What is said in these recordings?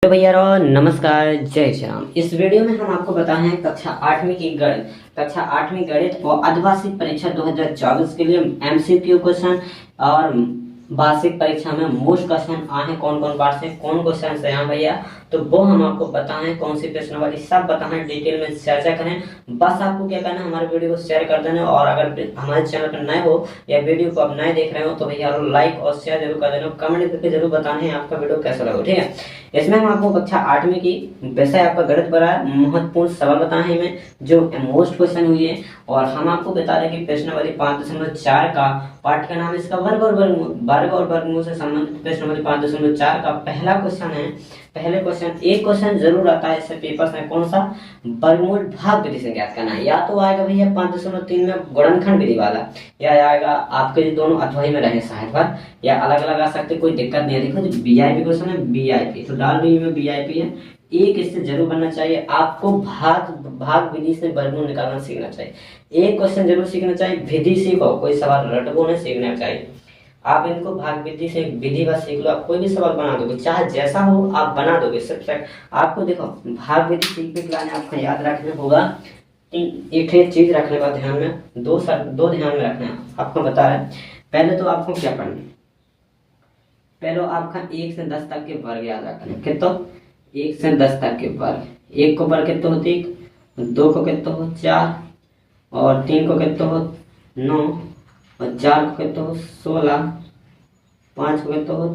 तो भैया नमस्कार, जय श्री राम। इस वीडियो में हम आपको बताए हैं कक्षा आठवीं गणित और अर्धवार्षिक परीक्षा 2024 के लिए एमसीक्यू क्वेश्चन और वार्षिक परीक्षा में मोस्ट क्वेश्चन आए हैं कौन कौन पार्ट से कौन क्वेश्चन से हैं भैया, तो वो हम आपको बताएं कौन सी प्रश्न वाली सब बताएं, डिटेल में चर्चा करें। बस आपको क्या करना है, हमारे वीडियो को शेयर कर देना। और अगर हमारे चैनल पर नए हो या वीडियो को आप नए देख रहे हो तो भैया लाइक और शेयर जरूर कर देना, कमेंट करके जरूर बताना है आपका वीडियो कैसा लगा। ठीक है, इसमें हम आपको कक्षा आठवीं की विषय आपका गणित बड़ा महत्वपूर्ण सवाल बताए हैं में जो मोस्ट क्वेश्चन हुई है। और हम आपको बता रहे कि प्रश्नावली 5.4 का पाठ का नाम इसका वर्ग और वर्गमूल से संबंधित प्रश्नावली 5.4 का पहला क्वेश्चन है। पहले क्वेश्चन एक क्वेश्चन जरूर आता है इससे पेपर में, कौन सा, वर्गमूल भाग विधि से ज्ञात करना है। या तो आएगा भैया 5.3 में गुणनखंड विधि वाला, या आएगा आपके दोनों अथवाई में रहे सहायक पर, या अलग अलग आ सकते, कोई दिक्कत नहीं है। देखो जो बीआईपी क्वेश्चन है, बीआईपी तो डाल दी में बीआईपी है, एक इससे जरूर बनना चाहिए। आपको भाग विधि से वर्गमूल निकालना सीखना चाहिए, एक क्वेश्चन जरूर सीखना चाहिए। विधि सीखो, कोई सवाल रटबो नहीं, सीखना चाहिए। आप इनको भाग विधि से विधि बार सीख लो, आप कोई भी सवाल बना दोगे, चाहे जैसा हो आप बना दोगे। सिर्फ आपको देखो भाग विधि सीखने के लिए आपको याद रखना होगा एक चीज रखने का ध्यान में, दो ध्यान में रखना है। आपको बता रहे पहले तो आपको क्या पढ़ना है, पहले आपका 1 से 10 तक के वर्ग याद रखना है। कितना, 1 से 10 तक के वर्ग। 1 को वर्ग कितना होती, 2 को कितना हो 4, और 3 को कितना हो 9, और 4 को कितना हो 16, 5 को कितना हो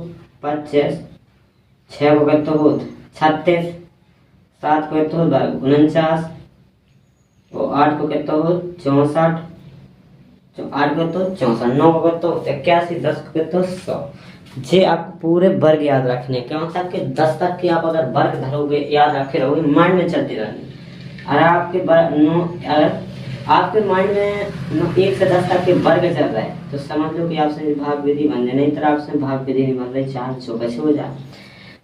25, 6 को कितना हो 36, 7 को कितना हो 49, और 8 को कितना हो 64, 8 को तो 64, 9 को तो 81, 10 को तो 100। जे आपको पूरे वर्ग याद रखने क्यों तक के 10 तक के आप अगर वर्ग धरोगे, याद रखे रहोगे, माइंड में चलती रहनी। अगर आपके माइंड में 1 से 10 तक के वर्ग चल रहा है तो समझ लो कि आपसे भाग विधि बन जाए, नहीं तो आपसे भाग विधि नहीं बन रही, 4 चौके हो जाए।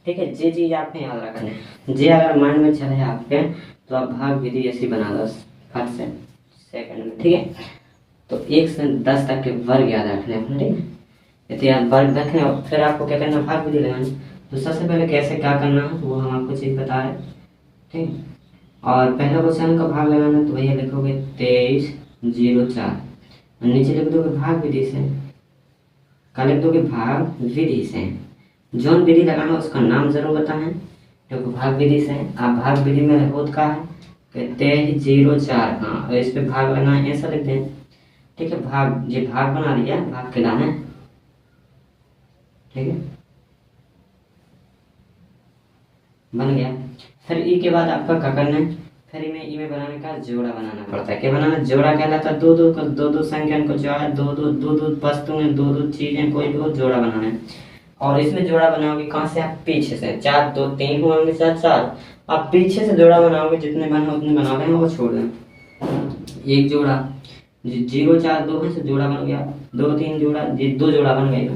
ठीक है, जे चीज आपको याद रखना है, जे अगर माइंड में चले आपके तो आप भाग विधि ऐसी बना दो फट से सेकंड में। ठीक है, तो 1 से 10 तक के वर्ग याद रखने अपने। ठीक है, इतिहास वर्ग रखने और फिर आपको क्या करना, भाग विधि लगानी। तो सबसे पहले कैसे क्या करना है तो वो हम आपको चीज बता रहे। ठीक, और पहला क्वेश्चन का भाग लगाना तो भैया लिखोगे 2304, नीचे लिख दोगे भाग विधि से, का लिख दोगे भाग विधि से। जोन विधि लगाना उसका नाम जरूर बताएं, क्योंकि भाग विधि से आप भाग विधि में होत का है 2304, हाँ, और इस पे भाग लगाना है ऐसा लिख दें। ठीक है, भाग ये भाग बना लिया, भाग खिलाना है। ठीक है, बन गया। फिर ई के बाद आपका क्या करना है, फिर में बनाने का जोड़ा बनाना पड़ता है। क्या बनाना, जोड़ा कहलाता है दो संख्या को जो है दो वस्तु में दो चीजें कोई भी हो, जोड़ा बनाना है। और इसमें जोड़ा बनाओगे कहाँ से, आप पीछे से, 4 2 3 होंगे 4, आप पीछे से जोड़ा बनाओगे, जितने बने उतने बनाओगे, वो छोड़ दें। एक जोड़ा 0 4 2 से जोड़ा बन गया, 2 3 जोड़ा, 2 जोड़ा बन गए।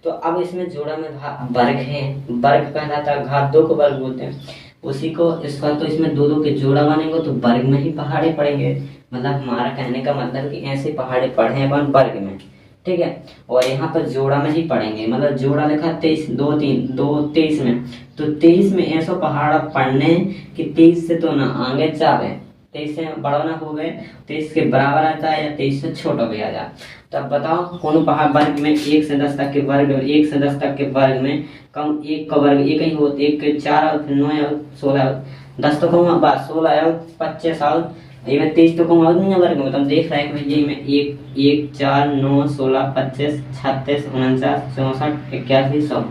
तो अब इसमें जोड़ा में वर्ग है, वर्ग कहलाता है, घात 2 को वर्ग बोलते हैं उसी को। इसका तो इसमें 2 के जोड़ा बनेंगे तो वर्ग में ही पहाड़े पड़ेंगे, मतलब हमारा कहने का मतलब कि ऐसे पहाड़े पढ़े हैं अपन वर्ग में। ठीक है, और यहाँ पर जोड़ा में ही पढ़ेंगे, मतलब जोड़ा लिखा 23 2 3 2 23 में, तो 23 में ऐसा पहाड़ पढ़ने कि 23 से तो ना आगे जावे, 23 से बड़ा ना हो गए, 23 के बराबर आता है या 23 से छोटा भी आ जाए। तो अब बताओ कौन पहाड़ वर्ग में 1 से 10 तक के वर्ग, 1 से 10 तक के वर्ग में कम 1 का वर्ग 1 ही हो, 1 के 4 और फिर 9 और 16, 10 तो कहूँ बात 16 और 25 और ये में 23 तो कहूँ नहीं वर्ग में। तुम देख रहे हैं कि ये में 1 1 4 9 16 25 36 49 64 81 100,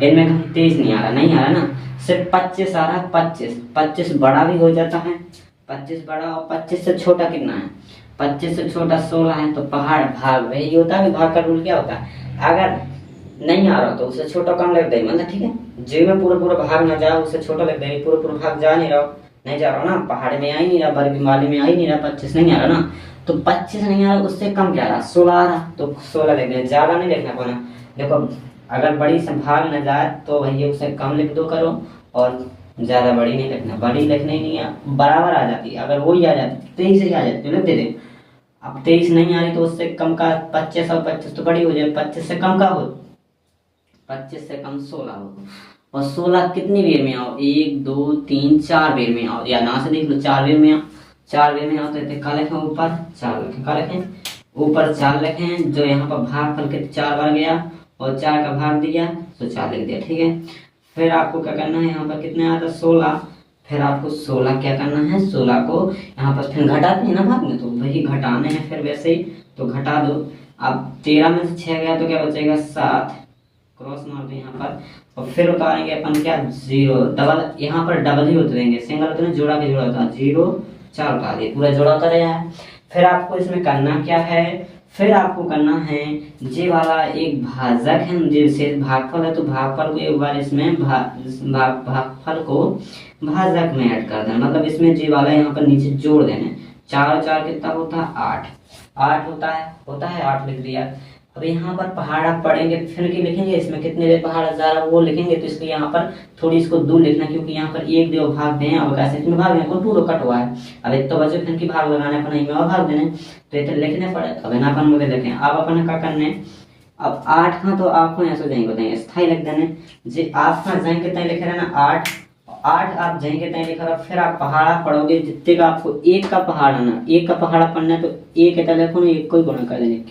इनमें कहीं 23 नहीं आ रहा ना, सिर्फ 25 आ रहा है। 25 बड़ा भी हो जाता है, 25 बड़ा, और 25 से छोटा कितना है, 25 से छोटा 16 है। तो पहाड़ भाग वही होता है, भाग का रूल क्या होता है, अगर नहीं आ रहा तो उससे छोटा कम लग देंगे, मतलब ठीक है, जे में पूरा भाग ना जाए उससे छोटा लग देंगे, पूरा भाग जा नहीं जा रहा ना, पहाड़ में आ ही नहीं रहा, वर्ग माले में आ ही नहीं रहा, 25 नहीं आ रहा ना, तो 25 नहीं आ रहा, उससे कम क्या रहा 16 आ रहा, तो 16 लिख दें, ज्यादा नहीं लिखना पड़ा। देखो अगर बड़ी से भाग न जाए तो भैया उसे कम लिख दो करो, और ज्यादा बड़ी नहीं लिखना, बड़ी लिखनी नहीं है, बराबर आ जाती है। अगर वही आ जाती 23 ही आ जाती लिख देते, अब 23 नहीं आ रही तो उससे कम का 25 और 25 तो बड़ी हो जाए, 25 से कम का हो, 25 से कम 16 हो, और 16 कितनी बेर में आओ, 1 2 3 4 बेर में आओ, या ना से देख लो 4 बेर में आओ, 4 बेर में आओ तो क्या लिखें ऊपर 4 लिखें, क्या लिखें ऊपर 4 लिखें, जो यहाँ पर भागफल के 4 बार गया और 4 का भाग दिया तो 4 लिख दिया, ठीक है। फिर आपको क्या करना है, यहाँ पर कितने आता 16, फिर आपको 16 क्या करना है, 16 को यहाँ पर फिर घटाते हैं ना भाग में, तो वही घटाने हैं फिर वैसे ही, तो घटा दो। अब 13 में से 6 गया तो क्या बचेगा 7, क्रॉस मार दो यहाँ पर, और फिर उतारेंगे अपन क्या 0, डबल यहाँ पर डबल ही उतरेंगे, सिंगल उतरे जोड़ा के जोड़ा था 0 4 उतार दिए, पूरा जोड़ा उतर रहा है। फिर आपको इसमें करना क्या है, फिर आपको करना है ये वाला एक भाजक है, जैसे भागफल है तो भागफल को एक बार इसमें भागफल को भाजक में ऐड कर देना, मतलब इसमें जी वाला यहाँ पर नीचे जोड़ देना। 4 और 4 कितना होता है 8, 8 होता है 8 लिख दिया। अब यहाँ पर पहाड़ आप पढ़ेंगे फिर की लिखेंगे, इसमें कितने देर पहाड़ 1000 वो लिखेंगे, तो इसलिए यहाँ पर थोड़ी इसको दूर लिखना, क्योंकि यहाँ पर 1 2 भाग दें, अब कैसे इसमें भाग दें, टूटो कट हुआ है, अब एक तो बचे फिर की भाग लगाने अपन में और भाग देने, तो ये तो लिखने पड़े, अब ना अपन मुझे लिखें। अब अपन क्या करने, अब 8 का तो आपको ऐसे जाएंगे बताएंगे स्थाई लिख देने, जी आप कहाँ जाएंगे तय लिखे रहना 8 आप जाएंगे तय लिखा रहा, फिर आप पहाड़ा पढ़ोगे जितने का आपको एक का पहाड़ आना, एक का पहाड़ा पढ़ना है तो एक है लिखो ना, एक को ही गुणा कर देने,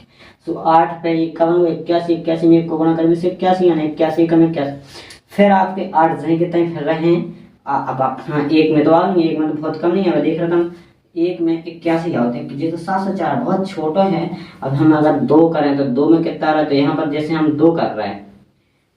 तो 8 पे 51 81 81 में 1 को गुणा कर 81 यानी 81 का 81, फिर आपके 8 जाएंगे तय फिर रहे। अब आप हाँ एक में तो आ नहीं, एक में तो बहुत कम नहीं है, देख रहा था एक में 81 होते हैं, ये तो 704 बहुत छोटा है। अब हम अगर 2 करें तो 2 में कितना आ रहा है, तो यहाँ पर जैसे हम 2 कर रहे हैं,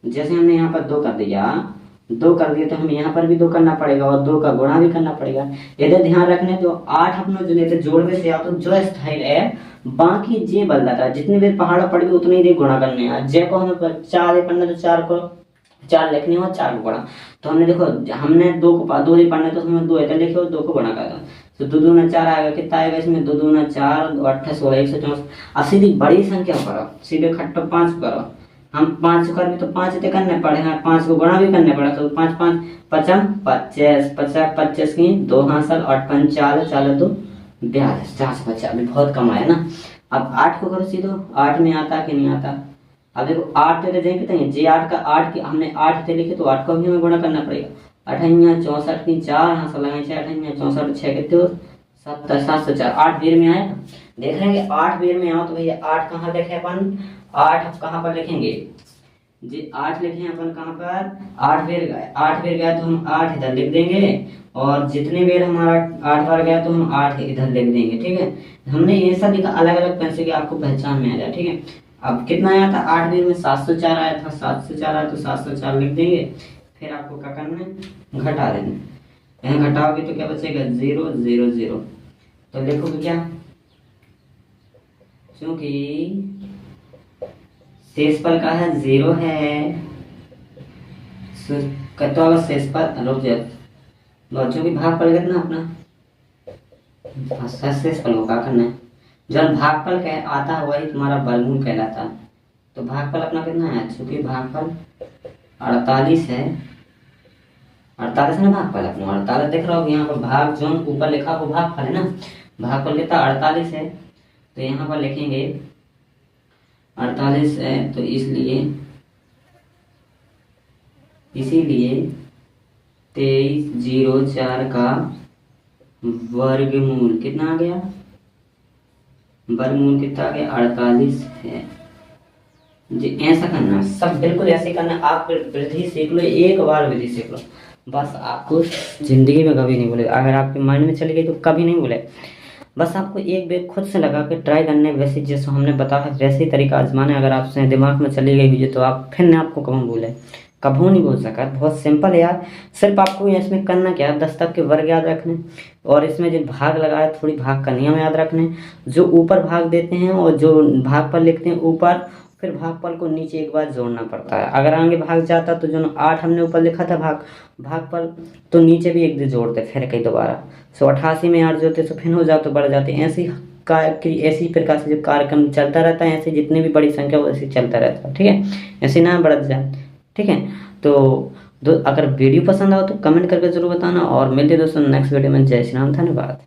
जैसे हमने यहाँ पर 2 कर दिया, 2 कर दिया तो हमें यहाँ पर भी 2 करना पड़ेगा और 2 का गुणा भी करना पड़ेगा। यदि ध्यान रखने तो 8 अपना जो लेते जोड़ने से तो जो स्थाई है बाकी जे बदल जाता है, जितनी देर पहाड़ पड़ गई उतनी देर गुणा करने हैं। जे को हमें 4 पढ़ना तो 4 को 4 लिखने हो 4 को गुणा, तो हमने देखो हमने 2 को 2 ही पढ़ना तो उसमें 2 है तो लिखे 2 को गुणा कर दो, तो 2 दूना 4 आएगा, कितना आएगा इसमें 2 दूना 4 और 8 16 164। अब सीधी बड़ी संख्या करो, सीधे खट्टा 5 करो, हम 5 कर भी तो 5 इतने करने पड़े हैं, 5 को गुणा भी करने पड़ा, तो 5 5 पचम 25 50 25 की 2 हासिल 8 5 4 4 तो 42 4 से 50 अभी बहुत कम आया ना। अब 8 को करो सीधो, 8 में आता कि नहीं आता, अब देखो 8 पे जाएंगे कितने जे 8 का 8 की हमने 8 पे लिखे तो 8 को भी हमें गुणा करना पड़ेगा, 8 64 की 4 हासिल लगाए 6 64 6 कितने हो 704 8 बेर में आया, देख रहे हैं 8 बेर में आओ तो भैया 8 कहाँ लिखे अपन, 8 कहाँ पर लिखेंगे जी 8 लिखे अपन कहाँ पर 8 बेर गया तो हम 8 इधर लिख देंगे, और जितने बेर हमारा 8 बार गया तो हम 8 इधर लिख देंगे, ठीक है। हमने ये सब लिखा अलग अलग पेन से कि आपको पहचान में आ जाए, ठीक है। अब कितना आया था 8 बेर में 704 आया था, 704 आया तो 704 लिख देंगे, फिर आपको क्या करना है घटा देना, यहाँ घटाओगे तो क्या बचेगा 0 0 0, तो लिखोगे क्या, क्योंकि शेष पर का है 0 है, कतो अगर शेष पर रुक जाए बच्चों की भाग पड़ गया ना अपना शेष पर का करना है, जब भागफल कह आता है वही तुम्हारा वर्गमूल कहलाता है, तो भागफल अपना कितना है, चूंकि भागफल 48 है, 48 ना भागफल अपना 48 देख रहा हो यहाँ पर भाग जो ऊपर लिखा वो भागफल है ना, भागफल कितना 48 है, तो यहाँ पर लिखेंगे 48 है, तो इसीलिए 2304 का वर्गमूल कितना आ गया, वर्गमूल कितना आ गया 48 है जी। ऐसा करना सब बिल्कुल ऐसे करना, आप विधि सीख लो, एक बार विधि सीख लो बस, आपको जिंदगी में कभी नहीं भूले, अगर आपके माइंड में चली गई तो कभी नहीं भूले, बस आपको एक बेर खुद से लगा के ट्राई करने, वैसे जैसे हमने बताया वैसे ही तरीका आजमाना है। अगर आपसे दिमाग में चली गई हुई तो आप फिर ना आपको कभी भूले, कभी नहीं भूल सका, बहुत सिंपल है यार। सिर्फ आपको इसमें करना क्या है 10 तक के वर्ग याद रखने, और इसमें जो भाग लगाए थोड़ी भाग का नियम याद रखने, जो ऊपर भाग देते हैं और जो भाग पर लिखते हैं ऊपर, फिर भागफल को नीचे एक बार जोड़ना पड़ता है। अगर आगे भाग जाता तो जो 8 हमने ऊपर लिखा था भागफल तो नीचे भी एक जोड़ते फिर कई दोबारा, 88 में 8 जोड़ते तो फिर हो जाते बढ़ जाते, ऐसी प्रकार से जो कार्यक्रम चलता रहता है, ऐसे जितनी भी बड़ी संख्या वैसे चलता रहता है, ठीक है, ऐसे ना बढ़ जाए, ठीक है। तो अगर वीडियो पसंद आओ तो कमेंट करके जरूर बताना, और मिलते दोस्तों नेक्स्ट वीडियो में। जय श्री राम, धन्यवाद।